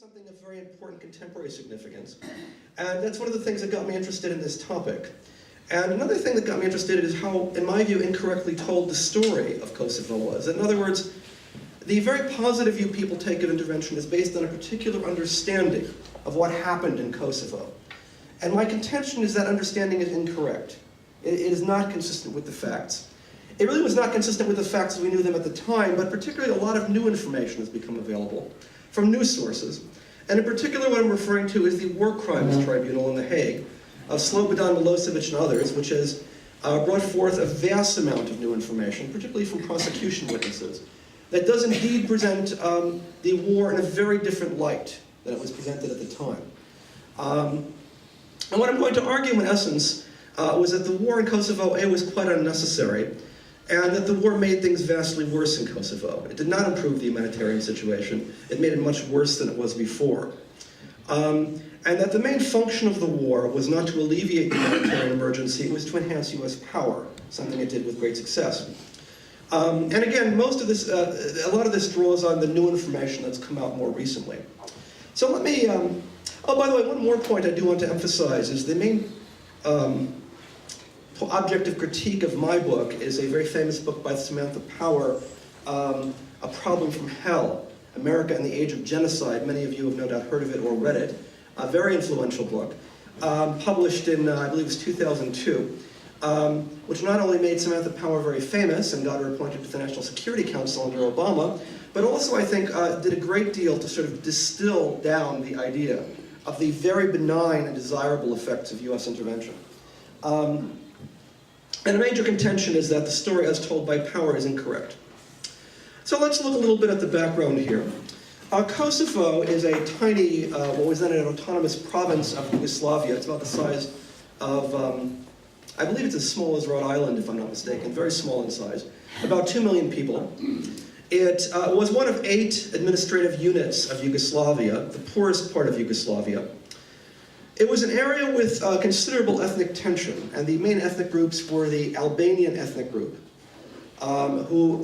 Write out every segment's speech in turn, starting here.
something of very important contemporary significance, and that's one of the things that got me interested in this topic. And another thing that got me interested is how, in my view, incorrectly told the story of Kosovo was. In other words, the very positive view people take of intervention is based on a particular understanding of what happened in Kosovo. And my contention is that understanding is incorrect. It is not consistent with the facts. It really was not consistent with the facts as we knew them at the time, but particularly a lot of new information has become available from new sources. And in particular, what I'm referring to is the War Crimes Tribunal in The Hague of Slobodan Milosevic and others, which has brought forth a vast amount of new information, particularly from prosecution witnesses, that does indeed present the war in a very different light than it was presented at the time. And what I'm going to argue, in essence, was that the war in Kosovo, A, was quite unnecessary, and that the war made things vastly worse in Kosovo. It did not improve the humanitarian situation. It made it much worse than it was before. And that the main function of the war was not to alleviate the humanitarian emergency, it was to enhance US power, something it did with great success. And again, most of this, a lot of this draws on the new information that's come out more recently. So let me, oh, by the way, one more point I do want to emphasize is the main objective critique of my book is a very famous book by Samantha Power, A Problem from Hell, America in the Age of Genocide. Many of you have no doubt heard of it or read it. A very influential book, published in, I believe it was 2002, which not only made Samantha Power very famous and got her appointed to the National Security Council under Obama, but also, I think, did a great deal to sort of distill down the idea of the very benign and desirable effects of US intervention. And a major contention is that the story as told by Power is incorrect. So let's look a little bit at the background here. Kosovo is a tiny, what was then an autonomous province of Yugoslavia. It's about the size of, I believe it's as small as Rhode Island, if I'm not mistaken, very small in size, about 2 million people. It was one of 8 administrative units of Yugoslavia, the poorest part of Yugoslavia. It was an area with considerable ethnic tension, and the main ethnic groups were the Albanian ethnic group, who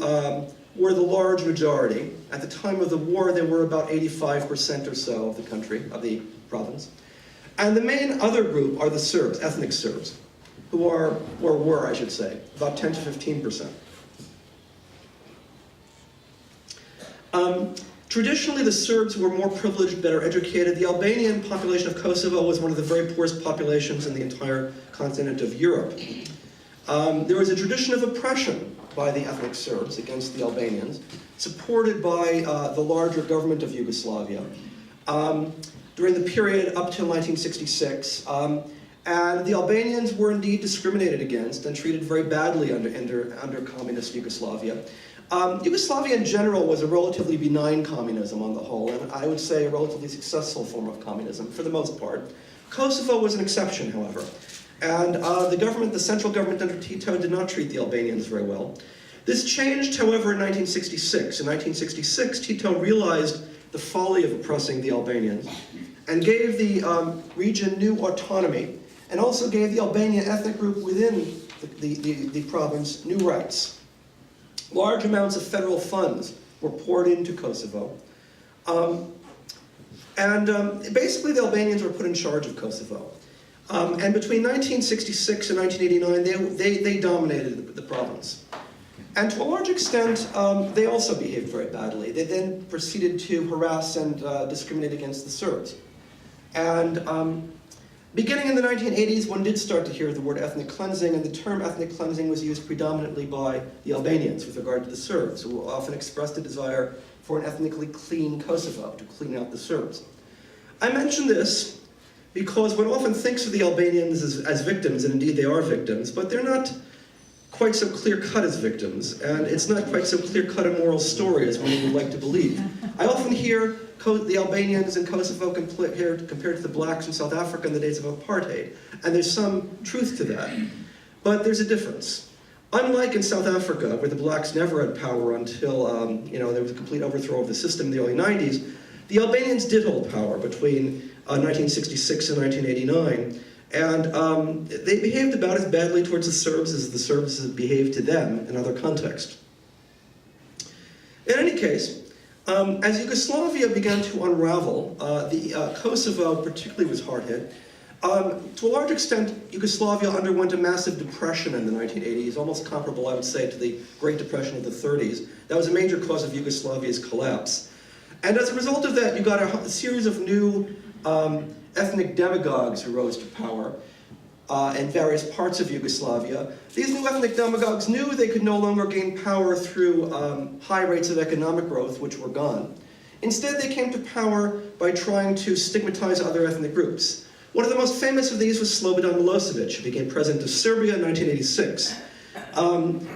were the large majority. At the time of the war, they were about 85% or so of the country, of the province. And the main other group are the Serbs, ethnic Serbs, who are, or were, I should say, about 10 to 15%. Traditionally, the Serbs were more privileged, better educated. The Albanian population of Kosovo was one of the very poorest populations in the entire continent of Europe. There was a tradition of oppression by the ethnic Serbs against the Albanians, supported by the larger government of Yugoslavia during the period up till 1966. And the Albanians were indeed discriminated against and treated very badly under communist Yugoslavia. Yugoslavia in general was a relatively benign communism on the whole, and I would say a relatively successful form of communism for the most part. Kosovo was an exception, however. And the government, the central government under Tito, did not treat the Albanians very well. This changed, however, in 1966. In 1966, Tito realized the folly of oppressing the Albanians and gave the region new autonomy, and also gave the Albanian ethnic group within the province new rights. Large amounts of federal funds were poured into Kosovo. Basically, the Albanians were put in charge of Kosovo. And between 1966 and 1989, they dominated the province. And to a large extent, they also behaved very badly. They then proceeded to harass and discriminate against the Serbs. And beginning in the 1980s, one did start to hear the word ethnic cleansing, and the term ethnic cleansing was used predominantly by the Albanians with regard to the Serbs, who often expressed a desire for an ethnically clean Kosovo, to clean out the Serbs. I mention this because one often thinks of the Albanians as victims, and indeed they are victims, but they're not quite so clear-cut as victims, and it's not quite so clear-cut a moral story as one would like to believe. I often hear the Albanians in Kosovo compared to the blacks in South Africa in the days of apartheid, and there's some truth to that. But there's a difference. Unlike in South Africa, where the blacks never had power until there was a complete overthrow of the system in the early 90s, the Albanians did hold power between 1966 and 1989, and they behaved about as badly towards the Serbs as the Serbs had behaved to them in other contexts. In any case, As Yugoslavia began to unravel, Kosovo particularly was hard hit. To a large extent, Yugoslavia underwent a massive depression in the 1980s, almost comparable, I would say, to the Great Depression of the 30s. That was a major cause of Yugoslavia's collapse. And as a result of that, you got a series of new ethnic demagogues who rose to power in various parts of Yugoslavia. These new ethnic demagogues knew they could no longer gain power through high rates of economic growth, which were gone. Instead, they came to power by trying to stigmatize other ethnic groups. One of the most famous of these was Slobodan Milosevic, who became president of Serbia in 1986.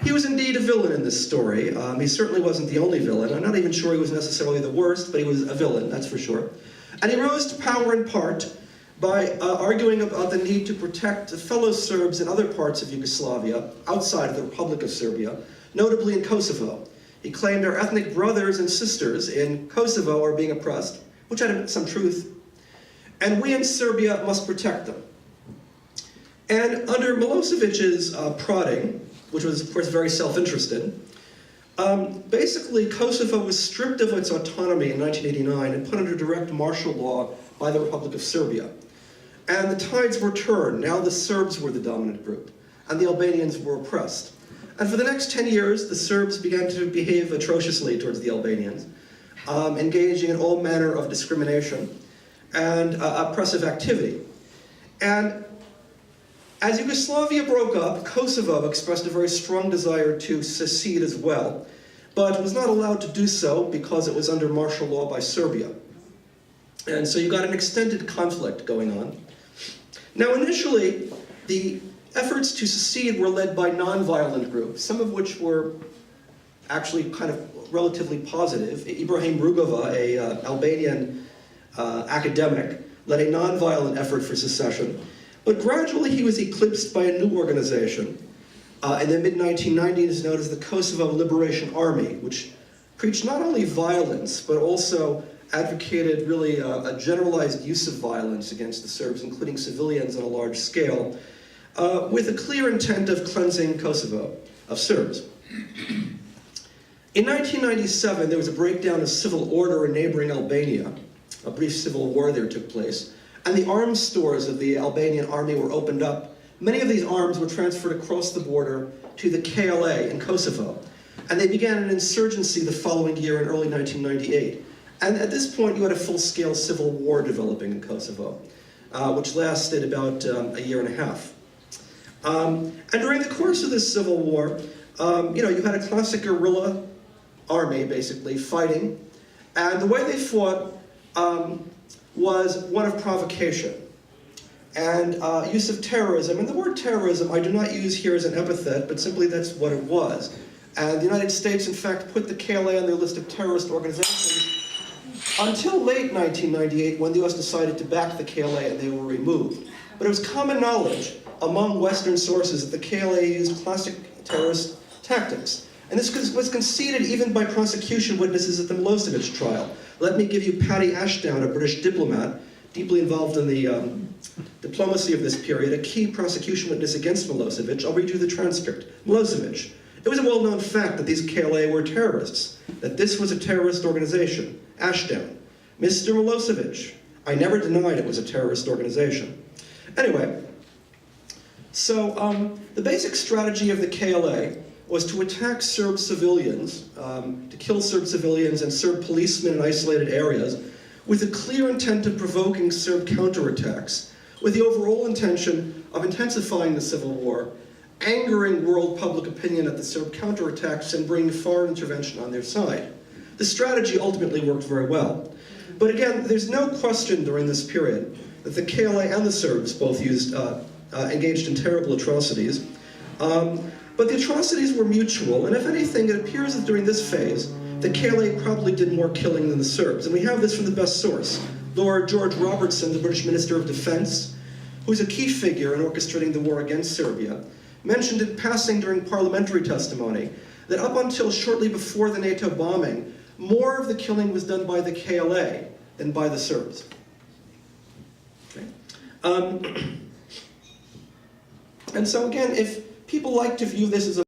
He was indeed a villain in this story. He certainly wasn't the only villain. I'm not even sure he was necessarily the worst, but he was a villain, that's for sure. And he rose to power in part by arguing about the need to protect fellow Serbs in other parts of Yugoslavia, outside of the Republic of Serbia, notably in Kosovo. He claimed our ethnic brothers and sisters in Kosovo are being oppressed, which had some truth, and we in Serbia must protect them. And under Milosevic's prodding, which was of course very self-interested, basically Kosovo was stripped of its autonomy in 1989 and put under direct martial law by the Republic of Serbia. And the tides were turned. Now the Serbs were the dominant group, and the Albanians were oppressed. And for the next 10 years, the Serbs began to behave atrociously towards the Albanians, engaging in all manner of discrimination and oppressive activity. And as Yugoslavia broke up, Kosovo expressed a very strong desire to secede as well, but was not allowed to do so because it was under martial law by Serbia. And so you got an extended conflict going on. Now initially, the efforts to secede were led by non-violent groups, some of which were actually kind of relatively positive. Ibrahim Rugova, an Albanian academic, led a non-violent effort for secession. But gradually he was eclipsed by a new organization in the mid-1990s known as the Kosovo Liberation Army, which preached not only violence, but also advocated really a generalized use of violence against the Serbs, including civilians on a large scale, with a clear intent of cleansing Kosovo of Serbs. In 1997, there was a breakdown of civil order in neighboring Albania. A brief civil war there took place, and the arms stores of the Albanian army were opened up. Many of these arms were transferred across the border to the KLA in Kosovo, and they began an insurgency the following year in early 1998. And at this point, you had a full-scale civil war developing in Kosovo, which lasted about a year and a half. And during the course of this civil war, you had a classic guerrilla army, basically, fighting. And the way they fought was one of provocation and use of terrorism. And the word terrorism I do not use here as an epithet, but simply that's what it was. And the United States, in fact, put the KLA on their list of terrorist organizations until late 1998, when the US decided to back the KLA and they were removed. But it was common knowledge among Western sources that the KLA used classic terrorist tactics. And this was conceded even by prosecution witnesses at the Milosevic trial. Let me give you Patty Ashdown, a British diplomat, deeply involved in the diplomacy of this period, a key prosecution witness against Milosevic. I'll read you the transcript. Milosevic. It was a well-known fact that these KLA were terrorists, that this was a terrorist organization. Ashdown. Mr. Milosevic. I never denied it was a terrorist organization. Anyway, so the basic strategy of the KLA was to attack Serb civilians, to kill Serb civilians and Serb policemen in isolated areas, with a clear intent of provoking Serb counterattacks, with the overall intention of intensifying the civil war, angering world public opinion at the Serb counterattacks, and bringing foreign intervention on their side. The strategy ultimately worked very well. But again, there's no question during this period that the KLA and the Serbs both engaged in terrible atrocities. But the atrocities were mutual, and if anything, it appears that during this phase, the KLA probably did more killing than the Serbs. And we have this from the best source, Lord George Robertson, the British Minister of Defense, who's a key figure in orchestrating the war against Serbia, mentioned in passing during parliamentary testimony that up until shortly before the NATO bombing, more of the killing was done by the KLA than by the Serbs. Okay. And so again, if people like to view this as a